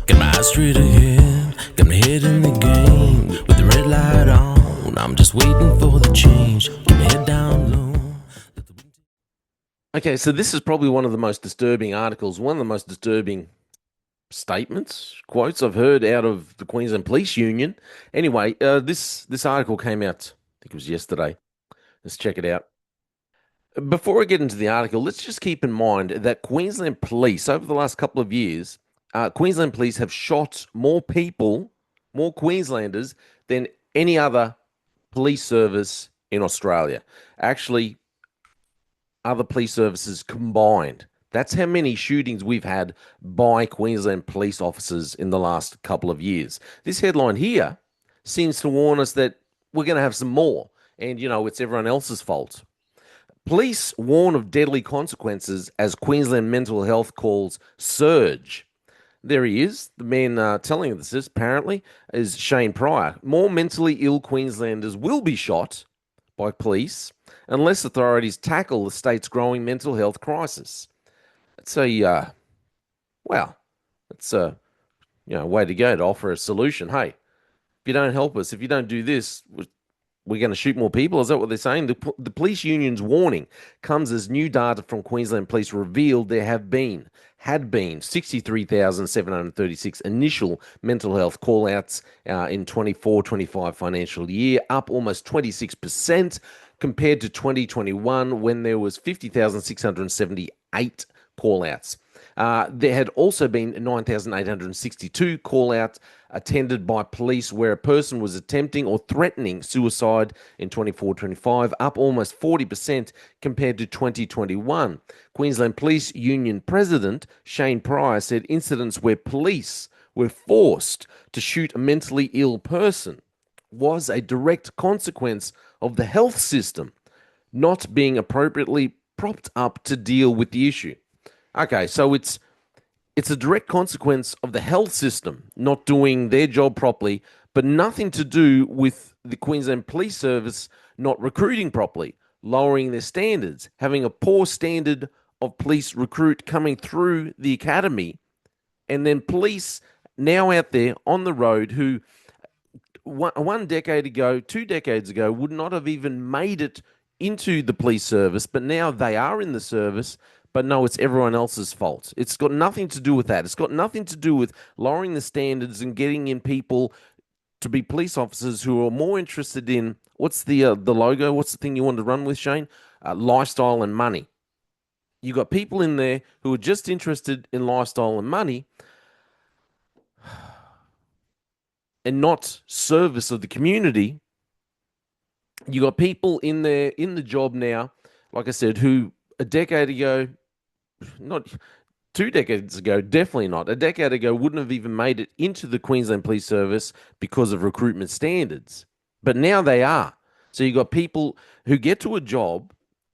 Got my eyes straight ahead, got my head in the game. With the red light on, I'm just waiting for the change. Keep my head down low. Okay, so this is probably one of the most disturbing articles, one of the most disturbing statements, quotes I've heard out of the Queensland Police Union. Anyway, this article came out, I think it was yesterday. Let's check it out. Before I get into the article, let's just keep in mind that Queensland Police, over the last couple of years, Queensland Police have shot more people, more Queenslanders, than any other police service in Australia. Actually, other police services combined. That's how many shootings we've had by Queensland police officers in the last couple of years. This headline here seems to warn us that we're going to have some more, and it's everyone else's fault. Police warn of deadly consequences as Queensland mental health calls surge. There he is. The man telling us this, apparently, is Shane Pryor. More mentally ill Queenslanders will be shot by police unless authorities tackle the state's growing mental health crisis. It's it's a way to go to offer a solution. Hey, if you don't help us, if you don't do this, we're going to shoot more people. Is that what they're saying? The police union's warning comes as new data from Queensland Police revealed there had been 63,736 initial mental health call-outs in 24-25 financial year, up almost 26% compared to 2021 when there was 50,678 call-outs. There had also been 9,862 call-outs attended by police where a person was attempting or threatening suicide in 24-25, up almost 40% compared to 2021. Queensland Police Union President Shane Pryor said incidents where police were forced to shoot a mentally ill person was a direct consequence of the health system not being appropriately propped up to deal with the issue. Okay, so it's a direct consequence of the health system not doing their job properly, but nothing to do with the Queensland Police Service not recruiting properly, lowering their standards, having a poor standard of police recruit coming through the academy, and then police now out there on the road who one decade ago, 2 decades ago, would not have even made it into the police service, but now they are in the service. But no, it's everyone else's fault. It's got nothing to do with that. It's got nothing to do with lowering the standards and getting in people to be police officers who are more interested in what's the logo? What's the thing you want to run with, Shane? Lifestyle and money. You got people in there who are just interested in lifestyle and money, and not service of the community. You got people in there in the job now, like I said, who a decade ago, not 2 decades ago, definitely not. A decade ago wouldn't have even made it into the Queensland Police Service because of recruitment standards. But now they are. So you got people who get to a job,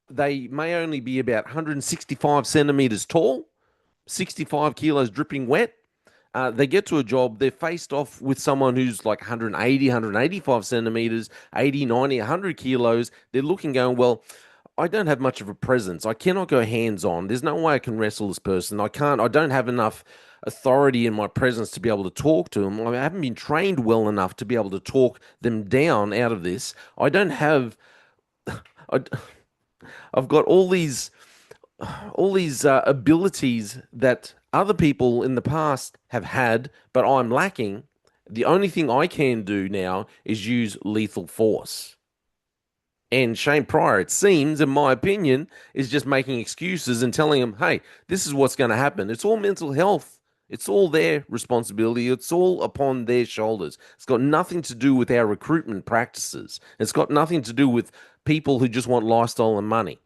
they may only be about 165 centimeters tall, 65 kilos dripping wet. They get to a job, they're faced off with someone who's like 180, 185 centimeters, 80, 90, 100 kilos. They're looking going, well, I don't have much of a presence. I cannot go hands on. There's no way I can wrestle this person. I don't have enough authority in my presence to be able to talk to them. I haven't been trained well enough to be able to talk them down out of this. I don't have, I've got all these abilities that other people in the past have had, but I'm lacking. The only thing I can do now is use lethal force. And Shane Pryor, it seems, in my opinion, is just making excuses and telling them, hey, this is what's going to happen. It's all mental health. It's all their responsibility. It's all upon their shoulders. It's got nothing to do with our recruitment practices. It's got nothing to do with people who just want lifestyle and money.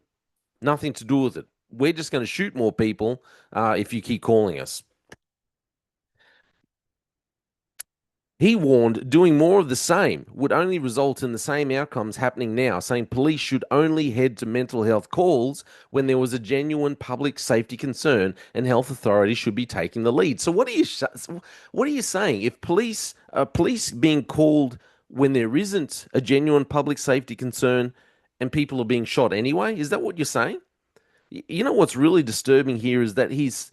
Nothing to do with it. We're just going to shoot more people if you keep calling us. He warned doing more of the same would only result in the same outcomes happening now, saying police should only head to mental health calls when there was a genuine public safety concern and health authorities should be taking the lead. So what are you saying? If police being called when there isn't a genuine public safety concern and people are being shot anyway? Is that what you're saying? You know what's really disturbing here is that he's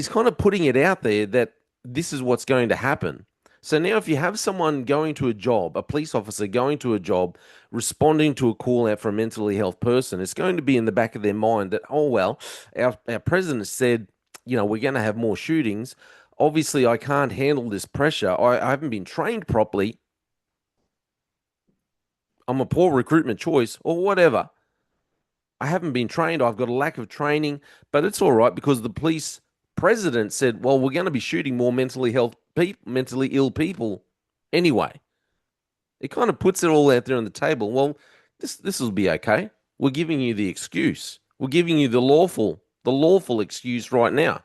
kind of putting it out there that this is what's going to happen. So now, if you have someone going to a job, a police officer going to a job, responding to a call out for a mentally health person, it's going to be in the back of their mind that, oh, well, our president said, we're going to have more shootings. Obviously, I can't handle this pressure. I haven't been trained properly. I'm a poor recruitment choice or whatever. I haven't been trained. I've got a lack of training, but it's all right because the police president said, well, we're going to be shooting more mentally ill people anyway. It kind of puts it all out there on the table. Well, this will be okay. We're giving you the excuse. We're giving you the lawful excuse right now.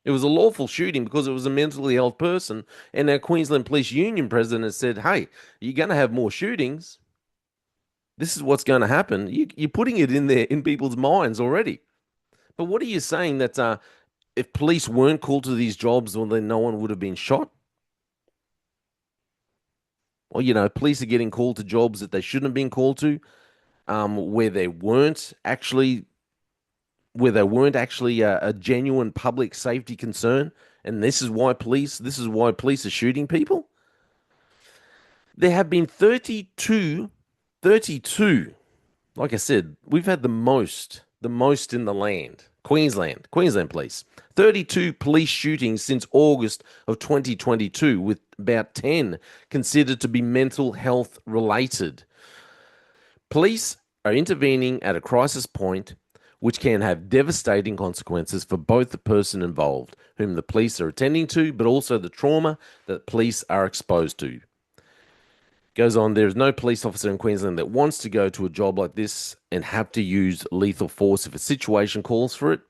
It was a lawful shooting because it was a mentally ill person, and our Queensland Police Union president said, "Hey, you're going to have more shootings. This is what's going to happen." You're putting it in there in people's minds already. But what are you saying that if police weren't called to these jobs, well, then no one would have been shot? Or, police are getting called to jobs that they shouldn't have been called to, where they weren't actually a genuine public safety concern, and this is why police are shooting people. There have been 32. Like I said, we've had the most in the land. Queensland Police. 32 police shootings since August of 2022, with about 10 considered to be mental health related. Police are intervening at a crisis point, which can have devastating consequences for both the person involved, whom the police are attending to, but also the trauma that police are exposed to. Goes on, there is no police officer in Queensland that wants to go to a job like this and have to use lethal force if a situation calls for it.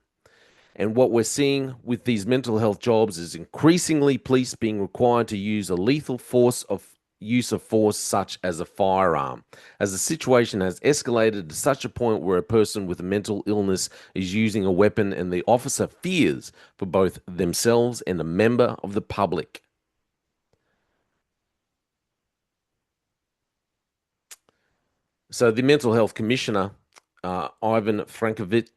And what we're seeing with these mental health jobs is increasingly police being required to use a lethal use of force such as a firearm, as the situation has escalated to such a point where a person with a mental illness is using a weapon and the officer fears for both themselves and a member of the public. So the mental health commissioner, Ivan Frankovic,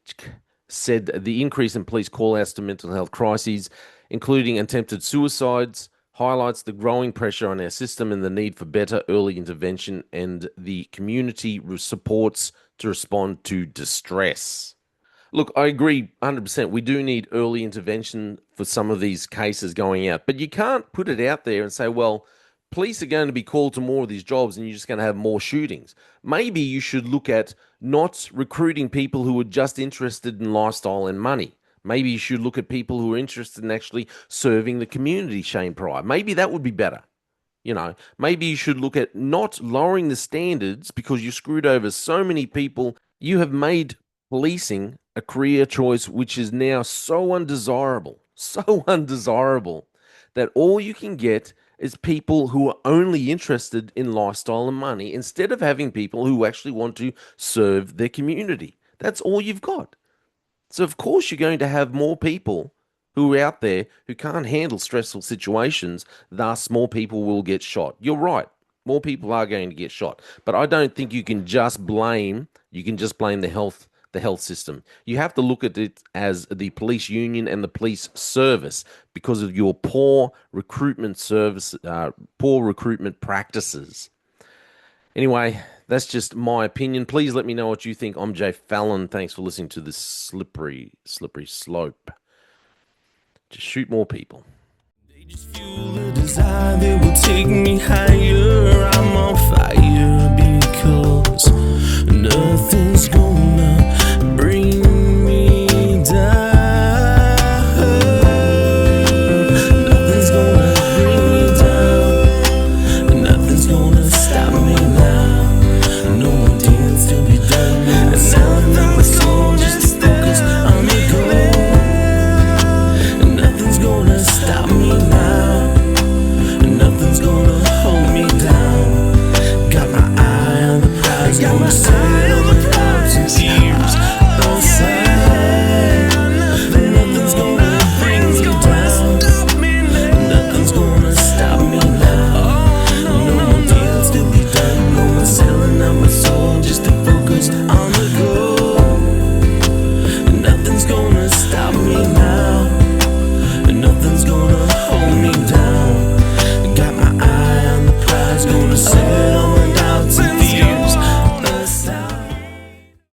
said the increase in police call-outs to mental health crises, including attempted suicides, highlights the growing pressure on our system and the need for better early intervention and the community supports to respond to distress. Look, I agree 100%. We do need early intervention for some of these cases going out, but you can't put it out there and say, well, police are going to be called to more of these jobs and you're just going to have more shootings. Maybe you should look at not recruiting people who are just interested in lifestyle and money. Maybe you should look at people who are interested in actually serving the community, Shane Pryor. Maybe that would be better. Maybe you should look at not lowering the standards because you screwed over so many people. You have made policing a career choice which is now so undesirable that all you can get is people who are only interested in lifestyle and money instead of having people who actually want to serve their community. That's all you've got. So, of course, you're going to have more people who are out there who can't handle stressful situations. Thus, more people will get shot. You're right. More people are going to get shot. But I don't think you can just blame the health system. You have to look at it as the police union and the police service because of your poor recruitment practices. Anyway, that's just my opinion. Please let me know what you think. I'm Jay Fallon. Thanks for listening to this slippery slope. Just shoot more people. They just fuel the desire that will take me high.